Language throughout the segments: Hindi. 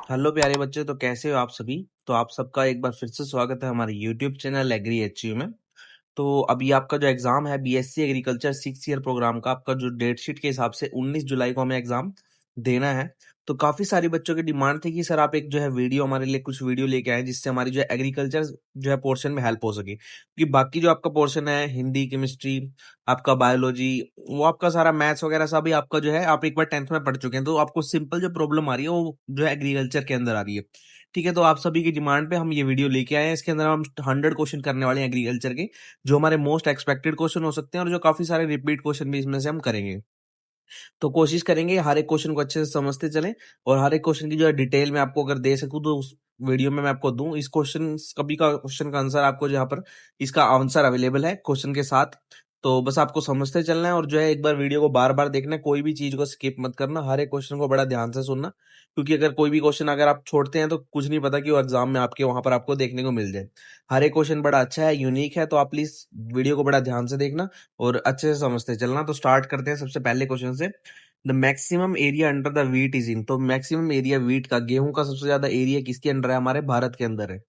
हेलो प्यारे बच्चे, तो कैसे हो आप सभी। तो आप सबका एक बार फिर से स्वागत है हमारे यूट्यूब चैनल एग्री एचयू में। तो अभी आपका जो एग्जाम है बीएससी एग्रीकल्चर 6 ईयर प्रोग्राम का, आपका जो डेट शीट के हिसाब से 19 जुलाई को हमें एग्जाम देना है। तो काफी सारी बच्चों की डिमांड थी कि सर आप एक जो है वीडियो हमारे लिए कुछ वीडियो लेके आए जिससे हमारी जो है एग्रीकल्चर जो है पोर्शन में हेल्प हो सके, क्योंकि बाकी जो आपका पोर्शन है हिंदी केमिस्ट्री आपका बायोलॉजी वो आपका सारा मैथ्स वगैरह सब ही आपका जो है आप एक बार 10th में पढ़ चुके हैं। तो आपको सिंपल जो प्रॉब्लम आ रही है वो जो है एग्रीकल्चर के अंदर आ रही है। ठीक है, तो आप सभी की डिमांड पे हम ये वीडियो लेके आए हैं। इसके अंदर हम 100 क्वेश्चन करने वाले हैं एग्रीकल्चर के, जो हमारे मोस्ट एक्सपेक्टेड क्वेश्चन हो सकते हैं और जो काफी सारे रिपीट क्वेश्चन भी इसमें से हम करेंगे। तो कोशिश करेंगे हर एक क्वेश्चन को अच्छे से समझते चलें और हर एक क्वेश्चन की जो है डिटेल में आपको अगर दे सकूं तो उस वीडियो में मैं आपको दूं। इस क्वेश्चन कभी का क्वेश्चन का आंसर आपको जहाँ पर इसका आंसर अवेलेबल है क्वेश्चन के साथ। तो बस आपको समझते चलना है और जो है एक बार वीडियो को बार बार देखना है, कोई भी चीज को स्किप मत करना, हर एक क्वेश्चन को बड़ा ध्यान से सुनना, क्योंकि अगर कोई भी क्वेश्चन अगर आप छोड़ते हैं तो कुछ नहीं पता कि वो एग्जाम में आपके वहां पर आपको देखने को मिल जाए। हर एक क्वेश्चन बड़ा अच्छा है, यूनिक है, तो आप प्लीज वीडियो को बड़ा ध्यान से देखना और अच्छे से समझते चलना। तो स्टार्ट करते हैं सबसे पहले क्वेश्चन से। The maximum area under the wheat is in. तो मैक्सिमम एरिया व्हीट का, गेहूं का सबसे ज्यादा एरिया किसके अंडर है, हमारे भारत के अंदर है।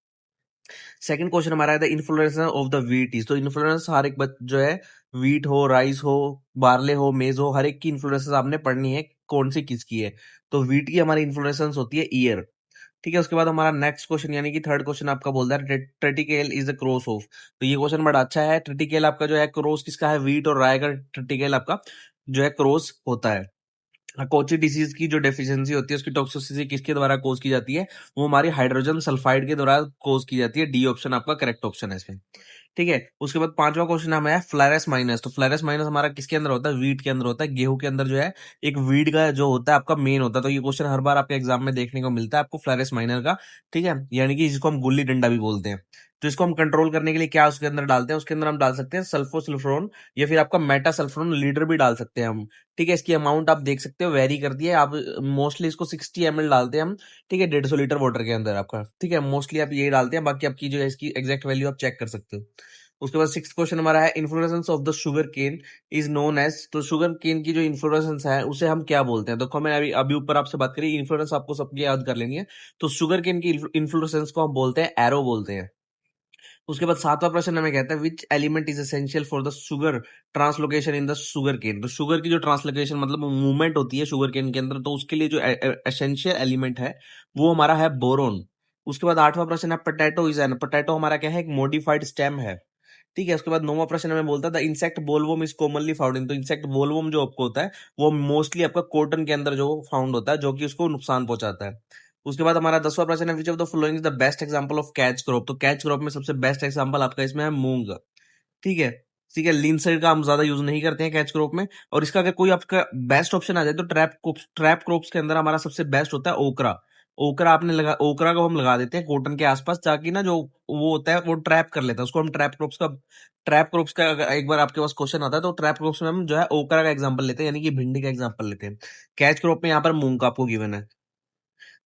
सेकंड क्वेश्चन हमारा है the influence of the wheat is. तो इन्फ्लुएंस हर एक जो है व्हीट हो राइस हो बार्ले हो मेज हो, हर एक की इन्फ्लुएंस आपने पढ़नी है कौन सी किसकी है। तो व्हीट की हमारी इन्फ्लुएंस होती है ईयर। ठीक है, उसके बाद हमारा नेक्स्ट क्वेश्चन यानी कि थर्ड क्वेश्चन आपका बोलता है ट्रेटिकेल इज द क्रॉस ऑफ। तो ये क्वेश्चन बड़ा अच्छा है। ट्रेटिकेल आपका जो है क्रॉस किसका है, व्हीट और राय का ट्रेटिकेल आपका जो है क्रॉस होता है। कोची डिसीज की जो डेफिशिएंसी होती है उसकी टॉक्सिसिटी किसके द्वारा कोज की जाती है, वो हमारी हाइड्रोजन सल्फाइड के द्वारा कोज की जाती है। डी ऑप्शन आपका करेक्ट ऑप्शन है इसमें। ठीक है, उसके बाद पांचवा क्वेश्चन हमें है फ्लोरेस माइनस। तो फ्लोरेस माइनस हमारा किसके अंदर होता है, वीट के अंदर होता है। गेहूं के अंदर जो है एक वीट का जो होता है आपका मेन होता है। तो ये क्वेश्चन हर बार आपके एग्जाम में देखने को मिलता है आपको फ्लोरेस माइनर का। ठीक है, यानी कि जिसको हम गुल्ली डंडा भी बोलते हैं। तो इसको हम कंट्रोल करने के लिए क्या उसके अंदर डालते हैं, उसके अंदर हम डाल सकते हैं सल्फोसल्फ्रोन या फिर आपका मेटा सल्फ्रोन लीटर भी डाल सकते हैं हम। ठीक है, इसकी अमाउंट आप देख सकते हो वेरी करती है। आप मोस्टली इसको 60 ml डालते हैं हम। ठीक है, 150 लीटर वाटर के अंदर आपका। ठीक है, मोस्टली आप ये डालते हैं, बाकी आपकी जो है इसकी एग्जैक्ट वैल्यू आप चेक कर सकते हो। उसके बाद सिक्स क्वेश्चन हमारा है inflorescence of the sugar cane is known as. तो शुगर केन की जो इन्फ्लोरेसेंस है उसे हम क्या बोलते हैं। देखो मैं अभी अभी ऊपर आपसे बात करी, इन्फ्लोरेंस आपको सबकी याद कर लेनी है। तो शुगर केन की इन्फ्लोरेसेंस को हम बोलते हैं एरो बोलते हैं। उसके बाद सातवां प्रश्न हमें कहता है which element is essential for the sugar translocation in the sugar cane. तो शुगर की जो ट्रांसलोकेशन मतलब मूवमेंट होती है शुगर केन के अंदर, तो उसके लिए जो एसेंशियल एलिमेंट है वो हमारा है बोरोन। उसके बाद आठवां प्रश्न है पोटैटो इज एन। पोटैटो हमारा क्या है, एक मॉडिफाइड स्टेम है। ठीक है, उसके बाद नौवां प्रश्न हमें बोलता है the insect bollworm is commonly found in. तो इंसेक्ट बोलवॉर्म जो आपको होता है वो मोस्टली आपका कॉटन के अंदर जो फाउंड होता है, जो कि उसको नुकसान पहुंचाता है। उसके बाद हमारा 10वां प्रश्न है which of the following is the best example of catch crop. तो कैच क्रॉप में सबसे बेस्ट एग्जांपल आपका इसमें है मूंग। ठीक है, ठीक है, लिनसीड का हम ज्यादा यूज नहीं करते हैं कैच क्रॉप में। और इसका अगर कोई आपका बेस्ट ऑप्शन आ जाए तो ट्रैप क्रॉप्स के अंदर हमारा सबसे बेस्ट होता है ओकरा। ओकरा आपने लगा, ओकरा को हम लगा देते हैं कॉटन के आसपास, ताकि ना जो वो होता है वो ट्रैप कर लेता है उसको। हम ट्रैप क्रॉप्स का अगर एक बार आपके पास क्वेश्चन आता है तो ट्रैप क्रॉप्स में हम जो है ओकरा का एग्जांपल लेते हैं, यानी कि भिंडी का एग्जांपल लेते हैं। कैच क्रॉप में यहाँ पर मूंग का आपको गिवन है।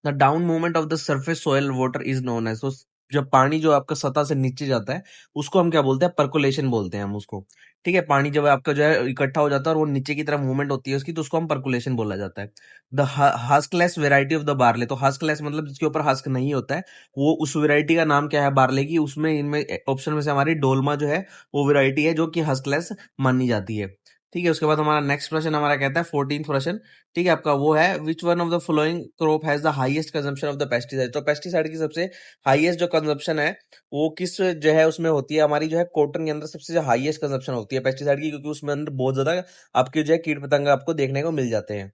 The down movement of the surface soil water is known as. तो जब पानी जो आपका सतह से नीचे जाता है उसको हम क्या बोलते हैं, परकोलेशन बोलते हैं हम उसको। ठीक है, पानी जब आपका जो है इकट्ठा हो जाता है और वो नीचे की तरफ मूवमेंट होती है उसकी, तो उसको हम परकोलेशन बोला जाता है। The huskless variety of the barley. तो हस्कलेस मतलब जिसके ऊपर हस्क नहीं होता है, वो उस वेराइटी का नाम क्या है बार्ले की। उसमें इनमें ऑप्शन में से हमारी डोलमा जो है वो वेराइटी है जो कि हस्कलेस मानी जाती है। ठीक है, उसके बाद हमारा नेक्स्ट प्रश्न हमारा कहता है 14th प्रश्न। ठीक है, आपका वो है which one of the following crop has the highest consumption of the pesticide. तो पेस्टिसाइड की सबसे हाईएस्ट जो कंजम्पशन है वो किस जो है उसमें होती है, हमारी जो है कॉटन के अंदर सबसे जो हाईएस्ट कंजम्पशन होती है पेस्टिसाइड की, क्योंकि उसमें अंदर बहुत ज्यादा आपके जो है कीट पतंग आपको देखने को मिल जाते हैं।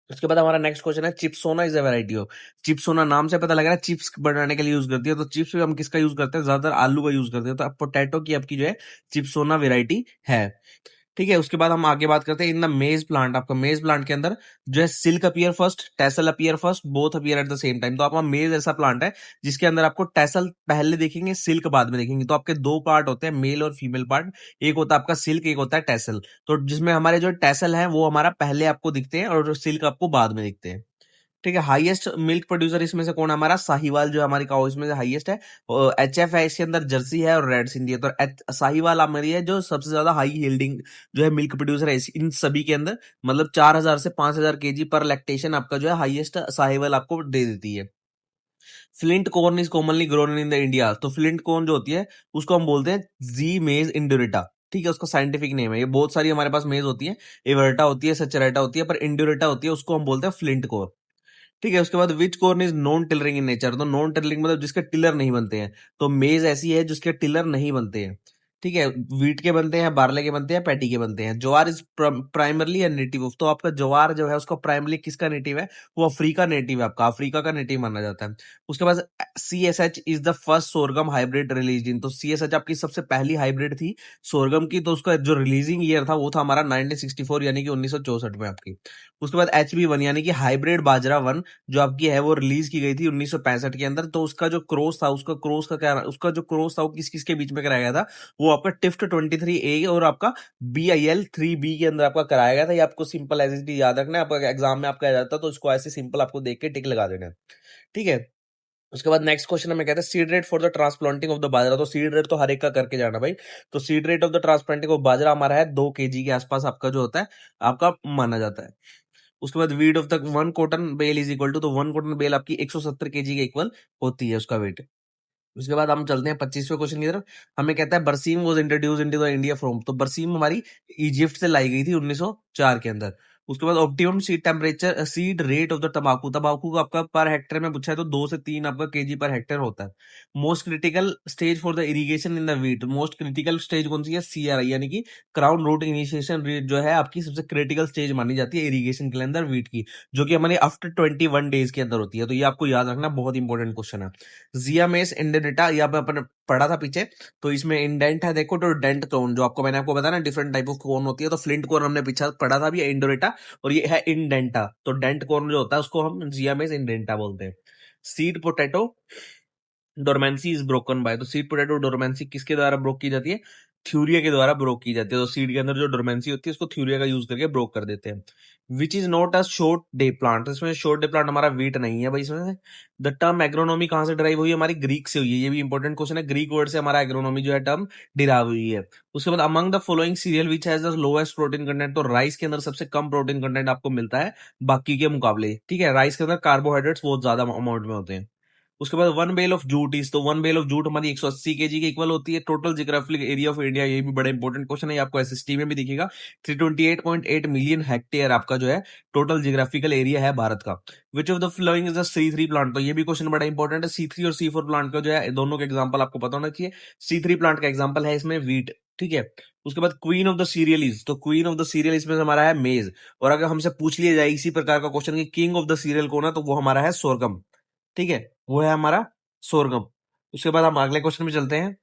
उसके बाद हमारा नेक्स्ट क्वेश्चन है Chipsona is a variety of. Chipsona नाम से पता लग रहा है चिप्स बनाने के लिए यूज करती है। तो चिप्स में हम किसका यूज करते हैं, ज्यादातर आलू का यूज करते हैं। तो अब पोटैटो की आपकी जो है चिप्सोना वेराइटी है। ठीक है, उसके बाद हम आगे बात करते हैं इन द मेज प्लांट। आपका मेज प्लांट के अंदर जो है silk appear first tassel appear first both appear at the same time. तो आपका मेज ऐसा प्लांट है जिसके अंदर आपको टैसल पहले देखेंगे सिल्क बाद में देखेंगे। तो आपके दो पार्ट होते हैं मेल और फीमेल पार्ट, एक होता है आपका सिल्क एक होता है टैसल। तो जिसमें हमारे जो टैसल है वो हमारा पहले आपको दिखते हैं और जो सिल्क आपको बाद में दिखते हैं। ठीक है, हाईएस्ट मिल्क प्रोड्यूसर इसमें से कौन है, हमारा साहिवाल जो हमारी काउ इसमें से हाईएस्ट है। एचएफ है इसके अंदर, जर्सी है और रेड सिंधी है। तो साहिवाल हमारी है जो सबसे ज्यादा हाई यील्डिंग जो है मिल्क प्रोड्यूसर है इन सभी के अंदर। मतलब 4000 से 5000 केजी पर लैक्टेशन आपका जो है हाईएस्ट साहिवाल आपको दे देती है। Flint corn is commonly grown in the India. तो फ्लिंट कॉर्न जो होती है उसको हम बोलते हैं जी मेज इंड्यूरेटा। ठीक है, उसका साइंटिफिक नेम है। ये बहुत सारी हमारे पास मेज होती है, एवर्टा होती है, सचरेटा होती है, पर इंड्यूरेटा होती है उसको हम बोलते हैं फ्लिंट कॉर्न। ठीक है, उसके बाद which corn is non tillering in nature. तो नॉन टिलरिंग मतलब जिसके टिलर नहीं बनते हैं। तो मेज ऐसी है जिसके टिलर नहीं बनते हैं। ठीक है, व्हीट के बनते हैं, बार्ले के बनते हैं, पैटी के बनते हैं। Jowar is primarily a native of. तो आपका ज्वार जो है उसका प्राइमरली किसका नेटिव है? वो अफ्रीका नेटिव है, आपका अफ्रीका का नेटिव माना जाता है। उसके बाद CSH is the first sorghum hybrid release in. तो CSH आपकी सबसे पहली हाइब्रिड थी सोरगम की। तो उसका जो रिलीजिंग ईयर था वो था हमारा 1964 यानी कि 1964 में आपकी। उसके बाद HB1 यानी कि हाइब्रिड बाजरा वन जो आपकी है वो रिलीज की गई थी 1965 के अंदर। तो उसका जो क्रॉस था, उसका जो क्रॉस था वो किस किस के बीच में कराया गया था? वो आपका टिफ्ट 23A और आपका BIL3B के अंदर आपका कराया गया था। ये आपको सिंपल एज इट इज याद रखना है, आपका एग्जाम में आपका आ जाता है तो इसको ऐसे सिंपल आपको देख के टिक लगा देना है। ठीक है, उसके बाद नेक्स्ट क्वेश्चन हमें कहते हैं seed rate for the transplanting of the bajra. तो सीड रेट तो हर एक का करके जाना भाई। तो seed rate of the transplanting of bajra हमारा है 2 kg के आसपास आपका जो होता है आपका माना जाता है। उसके बाद weight of the one cotton bale is equal to. तो वन कॉटन बेल आपकी 170 kg के इक्वल होती है उसका वेट। उसके बाद हम चलते हैं 25वें क्वेश्चन की तरफ। हमें कहता है बरसीम was introduce into the India from. तो बरसीम हमारी इजिप्ट से लाई गई थी 1904 के अंदर। उसके बाद optimum seed temperature seed rate of the तंबाकू। तंबाकू का आपका पर हेक्टेयर में पूछा है तो 2 से 3 आपका केजी पर हेक्टेयर होता है। Most critical stage for the irrigation in the wheat. Most critical stage कौन सी है? CRI यानी कि क्राउन रूट इनिशिएशन रेट जो है आपकी सबसे क्रिटिकल स्टेज मानी जाती है इरिगेशन के अंदर वीट की, जो कि हमारे आफ्टर 21 डेज के अंदर होती है। तो ये आपको याद रखना, बहुत इंपॉर्टेंट क्वेश्चन है। जियामेस इंडेंटा ये आपने अपन पढ़ा था पीछे। तो इसमें इंडेंट है देखो, तो डेंट कोन जो आपको मैंने आपको बताया ना डिफरेंट टाइप ऑफ कोन होती है। तो फ्लिंट कोन हमने पीछे पढ़ा था भी इंडोरेटा, और ये है इंडेंटा। तो डेंट कोन जो होता है उसको हम जियामेस इंडेंटा बोलते हैं। Seed potato dormancy is broken by. तो सीड पोटैटो डोरमेंसी किसके द्वारा ब्रोक की जाती है? थ्यूरिया के द्वारा ब्रोक की जाती है। तो सीड के अंदर जो डोरमेंसी होती है उसको थ्यूरिया का यूज करके ब्रोक कर देते हैं। Which is not a short day plant. इसमें शॉर्ट डे प्लांट हमारा वीट नहीं है भाई। इसमें से द टर्म एग्रोनॉमी कहां से ड्राइव हुई है? हमारी ग्रीक से हुई है। ये भी इंपॉर्टेंट क्वेश्चन है, ग्रीक वर्ड से हमारा एग्रोनॉमी जो है टर्म डिराइव हुई है। उसके बाद among the following serial which has the lowest protein content. तो राइस के अंदर सबसे कम प्रोटीन कंटेंट आपको मिलता है बाकी के मुकाबले। ठीक है, राइस के अंदर कार्बोहाइड्रेट्स बहुत ज्यादा अमाउंट में होते हैं। उसके बाद one bale of jute is. तो वन बेल ऑफ जूट हमारी 180 kg के इक्वल होती है। Total geographical area of India, ये भी बड़ा इंपॉर्टेंट क्वेश्चन है, ये आपको SST में भी दिखेगा। 328.8 मिलियन हेक्टेयर आपका जो है टोटल जियोग्राफिकल एरिया है भारत का। विच of the following is the C3 plant. तो ये भी क्वेश्चन बड़ा इंपॉर्टेंट है। C3 और C4 प्लांट का जो है दोनों के एग्जाम्पल आपको पता होना चाहिए। C3 प्लांट का एग्जाम्पल है इसमें वीट। ठीक है, उसके बाद queen of the serial is. तो क्वीन ऑफ द सीरियल इसमें हमारा है मेज। और अगर हमसे पूछ लिया जाए इसी प्रकार का क्वेश्चन कि किंग ऑफ द सीरियल कौन है, तो वो हमारा है सोरगम। ठीक है, वो है हमारा सोरगम। उसके बाद हम अगले क्वेश्चन में चलते हैं।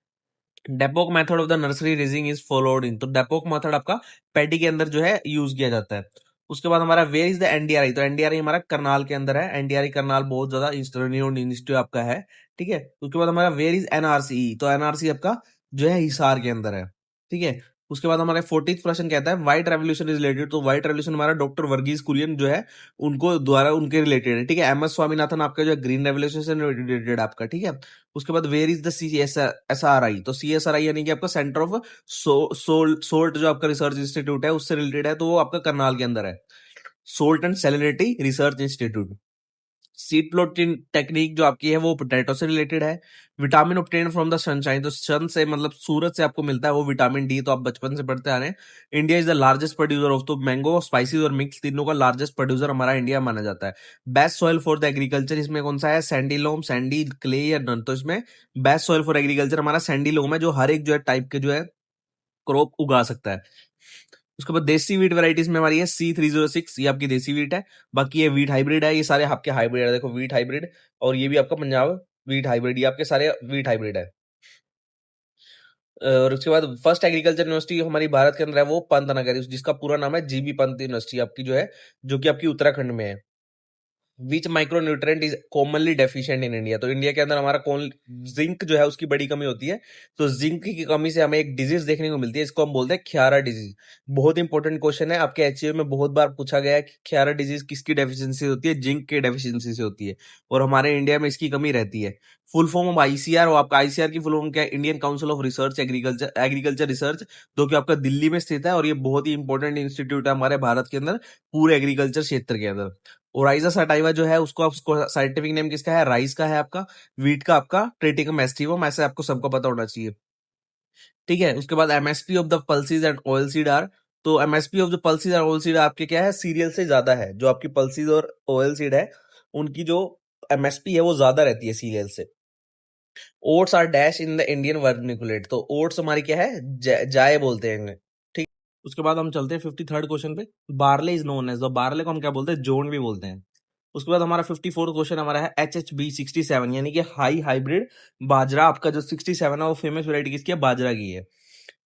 डेपोक method of the nursery raising is followed in. तो डेपोक मेथड आपका पैडी के अंदर जो है यूज किया जाता है। उसके बाद हमारा वेयर इज द NDRI। तो NDRI हमारा करनाल के अंदर है। NDRI करनाल बहुत ज्यादा इंस्टीट्यूट आपका है। ठीक है, उसके बाद हमारा वेयर इज NRC। तो NRC आपका जो है हिसार के अंदर है। ठीक है, उसके बाद हमारे 40th प्रश्न कहता है व्हाइट रेवोल्यूशन इज रिलेटेड। तो व्हाइट रेवोल्यूशन हमारा डॉक्टर वर्गीज कुरियन जो है उनको द्वारा उनके रिलेटेड है। ठीक है, MS स्वामीनाथन आपका जो है ग्रीन रेवोल्यूशन से रिलेटेड आपका। ठीक है, उसके बाद वेयर इज द CSRI। तो CSRI यानी कि आपका सेंटर ऑफ सोल्ट जो आपका रिसर्च इंस्टीट्यूट है उससे रिलेटेड है। तो वो आपका करनाल के अंदर है, salt and salinity research institute. Seed plotting technique जो आपकी है वो पोटैटो से रिलेटेड है। Vitamin obtain from the sunshine. तो सन से मतलब सूरज से आपको मिलता है वो विटामिन डी, तो आप बचपन से पढ़ते आ रहे हैं। India is the largest producer of. तो मैंगो, स्पाइसेस और मिक्स तीनों का लार्जेस्ट प्रोड्यूसर हमारा इंडिया माना जाता है। Best soil for the agriculture इसमें कौन सा है? सैंडी लोम, सैंडी, क्ले या नन। तो इसमें बेस्ट सॉइल फॉर एग्रीकल्चर हमारा सैंडी लोम है, जो हर एक जो है टाइप के जो है क्रॉप उगा सकता है। उसके बाद देसी वीट वैरायटीज में हमारी है C306, ये आपकी देसी वीट है। बाकी ये वीट हाइब्रिड है, ये सारे आपके हाइब्रिड है। देखो वीट हाइब्रिड, और ये भी आपका पंजाब वीट हाइब्रिड, ये आपके सारे वीट हाइब्रिड है। और उसके बाद फर्स्ट एग्रीकल्चर यूनिवर्सिटी हमारी भारत के अंदर है वो पंतनगर, जिसका पूरा नाम है GB पंत यूनिवर्सिटी आपकी जो है, जो कि आपकी उत्तराखंड में है। Which micro nutrient is commonly deficient in India. तो इंडिया के अंदर हमारा कौन जिंक जो है उसकी बड़ी कमी होती है। तो जिंक की कमी से हमें एक डिजीज देखने को मिलती है, इसको हम बोलते हैं ख्यारा डिजीज। बहुत इंपॉर्टेंट क्वेश्चन है, आपके HCA में बहुत बार पूछा गया है कि ख्यारा डिजीज किसकी डेफिशिएंसी होती है? जिंक के डेफिशिएंसी से होती है, और हमारे इंडिया में इसकी कमी रहती है। फुल फॉर्म ऑफ ICR, और आपका ICR की फुल फॉर्म क्या है? Indian council of research agriculture research, जो कि आपका दिल्ली में स्थित है, और ये बहुत ही इंपॉर्टेंट इंस्टीट्यूट है हमारे भारत के अंदर पूरे एग्रीकल्चर क्षेत्र के अंदर। ओराइजा सटाइवा जो है उसको आपको साइंटिफिक नेम किसका है, राइस का है आपका। वीट का आपका ट्रेटिकम एस्टिवम, ऐसे आपको सबको पता होना चाहिए। ठीक है, उसके बाद MSP of the pulses and oil seed are, तो एमएसपी ऑफ द पल्सीज और ऑयल सीड आपके क्या है, सीरियल से ज्यादा है। जो आपकी पल्सीज और ऑयल सीड है उनकी जो एमएसपी है वो ज्यादा रहती है सीरियल से। Oats are dash in the Indian vernacular, तो ओट्स हमारी क्या है, जाए बोलते हैं इन्हें। ठीक, उसके बाद हम चलते हैं 53rd क्वेश्चन पे। Barley is known as, barley को हम क्या बोलते हैं, जोन भी बोलते हैं। उसके बाद हमारा 54th क्वेश्चन हमारा है HHB67, यानी कि हाई हाइब्रिड बाजरा। आपका जो 67 है वो फेमस वैरायटी किसकी है, बाजरा की है।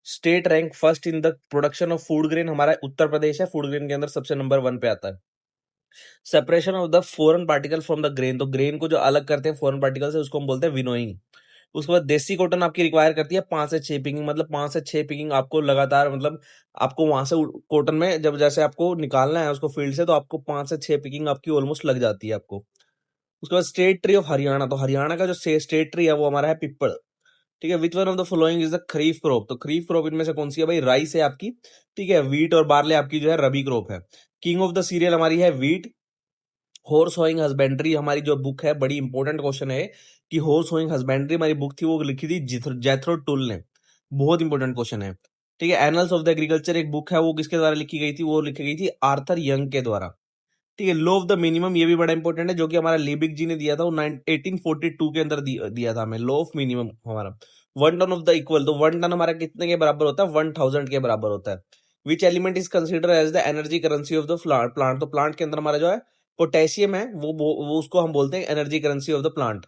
State rank first in the production of food grain, हमारा उत्तर प्रदेश है, फूड ग्रेन के अंदर सबसे नंबर 1 पे आता है। Separation of the foreign particle from the grain, तो ग्रेन को जो अलग करते हैं फॉरेन पार्टिकल से उसको हम बोलते हैं विनोइंग। उसके बाद देसी कॉटन आपकी रिक्वायर करती है 5 से 6 पिकिंग, मतलब 5 से 6 पिकिंग आपको लगातार, मतलब आपको वहां से कॉटन में जब जैसे आपको निकालना है उसको फील्ड से, तो आपको 5 से 6 पिकिंग आपकी ऑलमोस्ट लग जाती है आपको। उसके बाद स्टेट ट्री ऑफ हरियाणा, तो हरियाणा का जो स्टेट ट्री है वो हमारा है पिप्पल। ठीक है, which one of the following is the kharif crop, तो खरीफ क्रॉप इनमें से कौन सी है भाई, राइस है आपकी। ठीक है, वीट और बार्ले आपकी जो है रबी क्रॉप है। किंग ऑफ द सीरियल हमारी है वीट। हॉर्स होइंग हस्बेंड्री हमारी जो बुक है, बड़ी इंपॉर्टेंट क्वेश्चन है कि हॉर्स होइंग हस्बेंड्री हमारी बुक थी, वो लिखी थी जैथरो टुल ने। बहुत इंपॉर्टेंट क्वेश्चन है। ठीक है, एनल्स ऑफ द एग्रीकल्चर एक बुक है, वो किसके द्वारा लिखी गई थी, वो लिखी गई थी आर्थर यंग के द्वारा। ठीक है, लॉ ऑफ द मिनिमम ये भी बड़ा इंपॉर्टेंट है, जो कि हमारा लिबिक जी ने दिया था, वो 1842 के अंदर दिया था हमें, लॉ ऑफ मिनिमम हमारा। 1 टन ऑफ द इक्वल, तो 1 टन हमारा कितने के बराबर होता है, 1000 के बराबर होता है। Which element is consider as the energy currency of the plant, तो प्लांट के अंदर हमारा जो है पोटेशियम है, वो उसको हम बोलते हैं energy currency of the plant.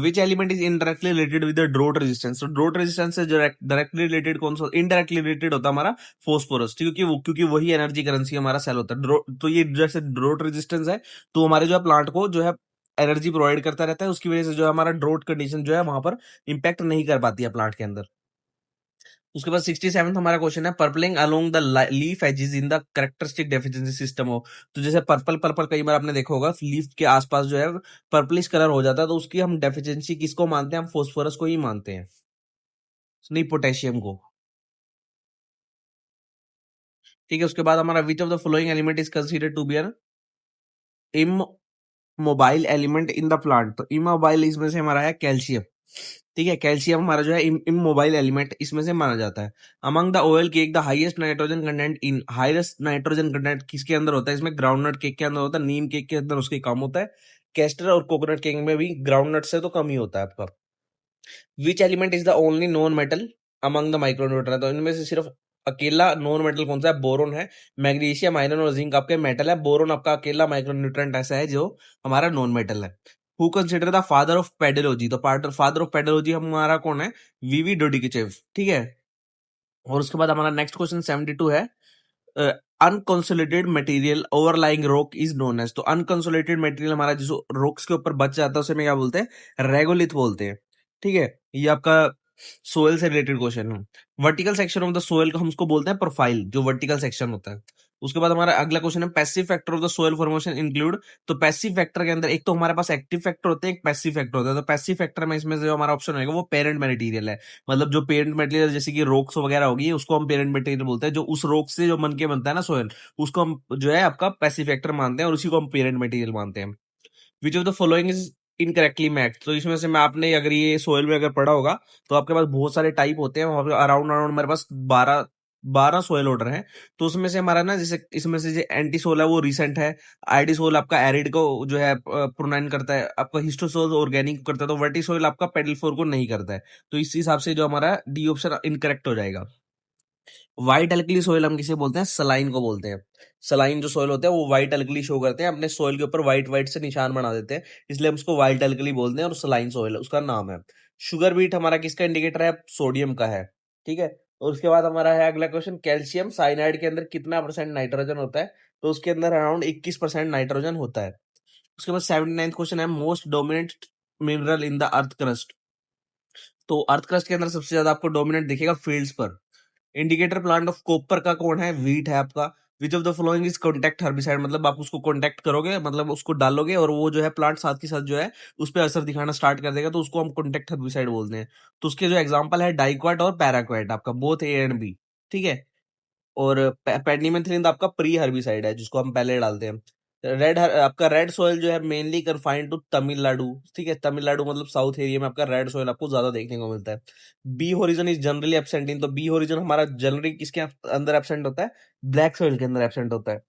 Which element is indirectly related with the draught resistance, तो ड्रोट रेजिस्टेंस से डायरेक्टली रिलेटेड कौन सा, इनडायरेक्टली रिलेटेड होता है हमारा फोस्फोरस, क्योंकि वही एनर्जी करेंसी हमारा सेल होता है। तो ये जैसे ड्रोट रेजिस्टेंस है, तो हमारे जो है प्लांट को जो है एनर्जी प्रोवाइड करता रहता है, उसकी वजह से जो है हमारा ड्रोट कंडीशन जो है वहां पर इंपैक्ट नहीं कर पाती है प्लांट के अंदर। उसके बाद 67th हमारा क्वेश्चन है, purpling along the leaf edges in the characteristic deficiency system हो, तो जैसे पर्पल पर्पल कई बार आपने देखा होगा लीफ के आसपास जो है पर्पलिश कलर हो जाता है, तो उसकी हम डेफिशिएंसी किसको मानते हैं, हम फोस्फोरस को ही मानते हैं, नहीं पोटेशियम को। ठीक है, उसके बाद हमारा which of the following element is considered to be an immobile element in the plant, तो इमोबाइल इसमें से हमारा है कैल्शियम। ठीक है, कैल्शियम हमारा जो है इमोबाइल एलिमेंट इसमें से माना जाता है। Among the oil cake the highest nitrogen content in, highest nitrogen content किसके अंदर होता है, इसमें ग्राउंडनट केक के अंदर होता है, नीम केक के अंदर उसके कम होता है, कैस्टर और कोकोनट केक में भी ग्राउंडनट से तो कम ही होता है आपका। Which element is the only non metal among the micronutrient, तो इनमें से सिर्फ अकेला नॉन मेटल कौन सा है, बोरोन है। मैग्नीशियम आयरन और जिंक आपके मेटल है, बोरोन आपका अकेला माइक्रोन्यूट्रेंट ऐसा है जो हमारा नॉन मेटल है। Who consider the father of pedology, तो फादर ऑफ पेडोलॉजी हमारा कौन है, वीवी डोडिकेचेव। ठीक है, और उसके बाद हमारा नेक्स्ट क्वेश्चन 72 है, unconsolidated material overlying rock is known as, तो अनकंसोलिडेटेड मटेरियल हमारा जो रॉक्स के ऊपर बच जाता है उसे में क्या बोलते हैं, रेगोलिथ बोलते हैं। ठीक है, ये आपका सोयल से रिलेटेड क्वेश्चन है। Vertical section of the soil को हम उसको बोलते हैं प्रोफाइल, जो वर्टिकल सेक्शन होता है। उसके बाद हमारा अगला क्वेश्चन है, passive factor of the soil formation include, तो पैसिव फैक्टर के अंदर एक तो हमारे पास एक्टिव फैक्टर होते हैं, एक पैसिव फैक्टर होता है। तो पैसिव फैक्टर में इसमें से जो हमारा ऑप्शन होगा वो पेरेंट मटेरियल है, मतलब जो पेरेंट मटेरियल जैसे कि रॉक्स वगैरह होगी उसको हम पेरेंट मटेरियल बोलते हैं। जो उस रॉक से जो मन के बनता है ना सोयल, उसको हम जो है आपका पैसिव फैक्टर मानते हैं और उसी को हम पेरेंट मटेरियल मानते हैं। विच of the following is incorrectly matched, तो इसमें से मैं आपने अगर ये सोयल में अगर पढ़ा होगा तो आपके पास बहुत सारे टाइप होते हैं, वहां पे अराउंड अराउंड मेरे पास 12 सोयल ऑर्डर है। तो उसमें से हमारा ना, जैसे इसमें से जो एंटी सोल है वो रिसेंट है, आईडी सोल आपका एरिड को जो है प्रोनाइन करता है, आपका हिस्टोसोल ऑर्गेनिक करता है, तो वर्टी सोल आपका पेडल फोर को नहीं करता है। तो इस हिसाब से जो हमारा डी ऑप्शन इनकरेक्ट हो जाएगा। व्हाइट अल्कली सोयल हम किसे बोलते हैं, सलाइन को बोलते हैं। सलाइन जो सोयल होते हैं वो व्हाइट अल्कली शो करते हैं, अपने सोयल के ऊपर व्हाइट व्हाइट से निशान बना देते हैं, इसलिए हम उसको व्हाइट अल्कली बोलते हैं और सलाइन सोयल उसका नाम है। शुगर बीट हमारा किसका इंडिकेटर है, सोडियम का है। ठीक है, और उसके बाद हमारा है अगला क्वेश्चन, कैल्शियम साइनाइड के अंदर कितना परसेंट नाइट्रोजन होता है, तो उसके अंदर अराउंड 21% नाइट्रोजन होता है। उसके बाद 79th क्वेश्चन है, most dominant mineral in the earth crust, तो अर्थ क्रस्ट के अंदर सबसे ज्यादा आपको डोमिनेंट दिखेगा फील्ड्स पर। इंडिकेटर प्लांट ऑफ कॉपर का कौन है, वीट है आपका। विच of the following is contact herbicide, मतलब आप उसको कॉन्टेक्ट करोगे, मतलब उसको डालोगे और वो जो है प्लांट साथ के साथ जो है उस पर असर दिखाना स्टार्ट कर देगा, तो उसको हम कॉन्टेक्ट हर्बिसाइड बोलते हैं। तो उसके जो एग्जांपल है डाइक्वाट और पैराक्वाट आपका, बोथ ए एंड बी। ठीक है, और पेंडिमेथ्रिन आपका प्री हर्बिसाइड है जिसको हम पहले डालते हैं। आपका रेड सॉइल जो है मेनली कन्फाइंड टू तमिलनाडु, ठीक है। तमिलनाडु मतलब साउथ एरिया में आपका रेड सॉइल आपको ज्यादा देखने को मिलता है। B horizon is generally absent in, तो बी होरिजन हमारा जनरली किसके अंदर एब्सेंट होता है, ब्लैक सॉइल के अंदर एब्सेंट होता है,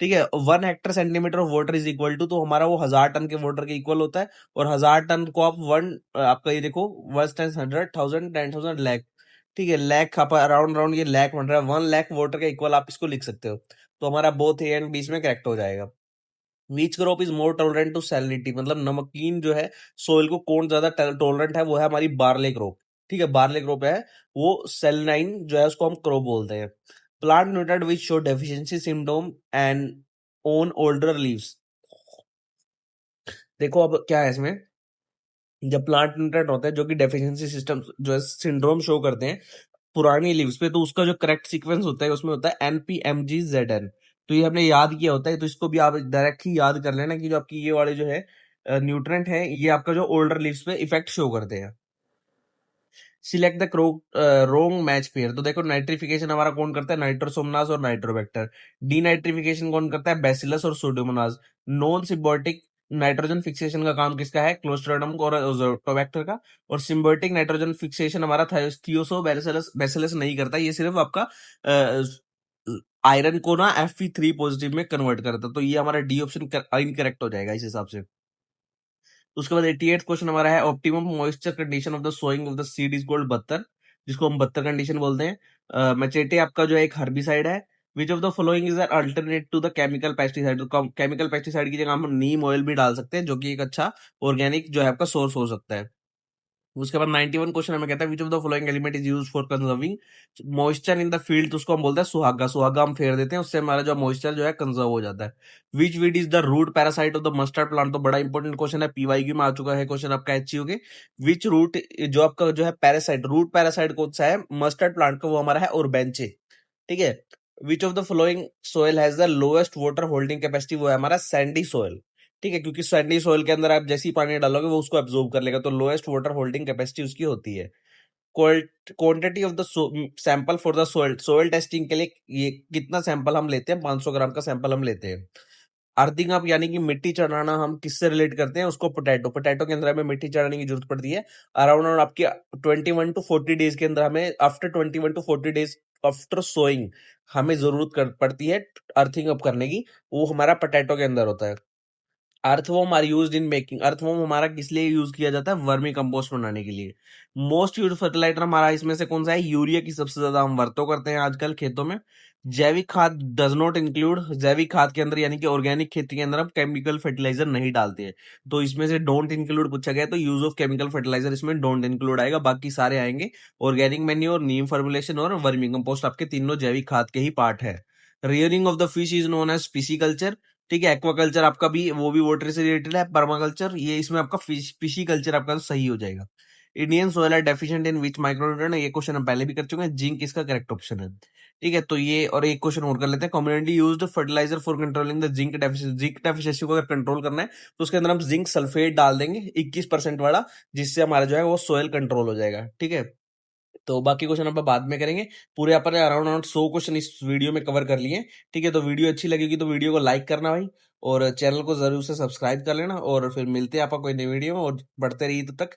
ठीक है। 1 hectare centimetre of water is equal to, तो हमारा वो 1000 टन के वाटर के इक्वल होता है। और 1000 टन को आप आपका ये देखो 1/100, 10,000, 10,000 ठीक है। लैख आप अराउंड अराउंड ये लैख बन रहा है, 1 लाख वाटर के इक्वल आप इसको लिख सकते हो। तो हमारा बोथ ए एंड बीच में करेक्ट हो जाएगा। Which crop is more tolerant to salinity, मतलब नमकीन जो है सोइल को कौन ज्यादा टॉलरेंट है, वो है हमारी बार्ले क्रॉप, ठीक है। बार्ले क्रॉप है वो सेलिनाइन जो है उसको हम क्रॉप बोलते हैं। Plant nutrient which show deficiency symptom and own older leaves. देखो अब क्या है इसमें, जब प्लांट न्यूट्रिएंट होता है जो कि डेफिशिएंसी सिस्टम जो है सिंड्रोम शो करते हैं पुरानी लीव्स पे, तो उसका जो करेक्ट सीक्वेंस होता है उसमें होता है NPMGZN। तो ये हमने याद किया होता है, तो इसको भी आप डायरेक्ट ही याद कर लेना कि जो आपकी ये वाले जो है न्यूट्रेंट है ये आपका जो ओल्डर लीव्स पे इफेक्ट शो करते हैं। Select the wrong match pair, तो देखो नाइट्रिफिकेशन हमारा कौन करता है, नाइट्रोसोमनास और नाइट्रोबैक्टर। डीनाइट्रिफिकेशन कौन करता है, बैसिलस और Pseudomonas. Non symbiotic nitrogen fixation का काम किसका है, क्लोस्ट्रिडियम और टोबैक्टर का। और सिम्बायोटिक नाइट्रोजन फिक्सेशन हमारा थियोसो बैसिलस बैसिलस नहीं करता, ये सिर्फ आपका आयरन को ना Fe3 पॉजिटिव में कन्वर्ट करता है। तो ये हमारा डी ऑप्शन इनकरेक्ट हो जाएगा इस हिसाब से। उसके बाद 88 क्वेश्चन हमारा है, optimum moisture condition of the sowing of the seed is called बत्तर, जिसको हम बत्तर कंडीशन बोलते हैं। मैचेटे आपका जो है एक हर्बिसाइड है। Which of the following is alternate to the chemical pesticide, तो केमिकल पेस्टिसाइड की जगह हम नीम ऑयल भी डाल सकते हैं, जो कि एक अच्छा ऑर्गेनिक जो है आपका सोर्स हो सकता है। उसके बाद 91 क्वेश्चन हमें कहता है, which of the following element is use for conserving moisture in the field, तो उसको हम बोलते हैं सुहागा। सुहागा हम फेर देते हैं, उससे हमारा जो मॉइस्चर जो है कंजर्व हो जाता है। Which weed is the root parasite of the mustard plant, तो बड़ा इंपॉर्टेंट क्वेश्चन है, पीवाईक्यू में आ चुका है क्वेश्चन आपका HCU के। विच रूट जो आपका जो है पैरासाइट, रूट पैरासाइट कौन सा है मस्टर्ड प्लांट का, वो हमारा है ओरबेंचे, ठीक है। Which of the following soil has the lowest water holding capacity, वो है हमारा सैंडी सोयल, ठीक है। क्योंकि सैंडी सोइल के अंदर आप जैसे ही पानी डालोगे वो उसको एब्जॉर्ब कर लेगा, तो लोएस्ट वाटर होल्डिंग कैपेसिटी उसकी होती है। Quantity of the sample for the soil, soil testing के लिए ये कितना सैंपल हम लेते हैं, 500 ग्राम का सैंपल हम लेते हैं। अर्थिंग अप यानी कि मिट्टी चढ़ाना हम किससे रिलेट करते हैं, उसको पोटैटो, पोटैटो के अंदर हमें मिट्टी चढ़ाने की जरूरत पड़ती है। अराउंड अराउंड आपकी 21 to 40 डेज के अंदर हमें, after 21 to 40 days after sowing हमें पड़ती है अर्थिंग अप करने की, वो हमारा पोटैटो के अंदर होता है। Earthworm are used in making, earthworm हमारा किस लिए यूज किया जाता है, वर्मी कंपोस्ट बनाने के लिए। मोस्ट यूज फर्टिलाइजर हमारा इसमें से कौन सा है, यूरिया की सबसे ज्यादा हम वरतों करते हैं आजकल खेतों में। जैविक खाद डज नॉट इंक्लूड, जैविक खाद के अंदर यानी कि ऑर्गेनिक खेती के अंदर हम केमिकल फर्टिलाइजर नहीं डालते हैं, तो इसमें से डोंट इंक्लूड पूछा गया, तो यूज ऑफ केमिकल फर्टिलाइजर इसमें डोंट इंक्लूड आएगा, बाकी सारे आएंगे। ऑर्गेनिक मैन्योर, नीम फॉर्मुलेशन और वर्मी कंपोस्ट आपके तीनों जैविक खाद के ही पार्ट है। Rearing of the fish is known as pisciculture, ठीक है। एक्वाकल्चर आपका भी वो भी वाटर से रिलेटेड है। पर्माकल्चर ये इसमें आपका फिशी कल्चर आपका तो सही हो जाएगा। Indian soil are deficient in which micronutrient, ये क्वेश्चन हम पहले भी कर चुके हैं, जिंक इसका करेक्ट ऑप्शन है, ठीक है। तो ये और एक क्वेश्चन और कर लेते हैं, community used fertiliser for controlling the zinc deficiency, zinc deficiency को अगर कंट्रोल करना है तो उसके अंदर हम जिंक सल्फेट डाल देंगे 21% वाला, जिससे हमारा जो है वो सोयल कंट्रोल हो जाएगा, ठीक है। तो बाकी क्वेश्चन अपन बाद में करेंगे। पूरे अपन अराउंड अराउंड 100 क्वेश्चन इस वीडियो में कवर कर लिए, ठीक है। तो वीडियो अच्छी लगेगी तो वीडियो को लाइक करना भाई, और चैनल को जरूर से सब्सक्राइब कर लेना, और फिर मिलते हैं आपको कोई नई वीडियो में, और बढ़ते रहिए तब तक।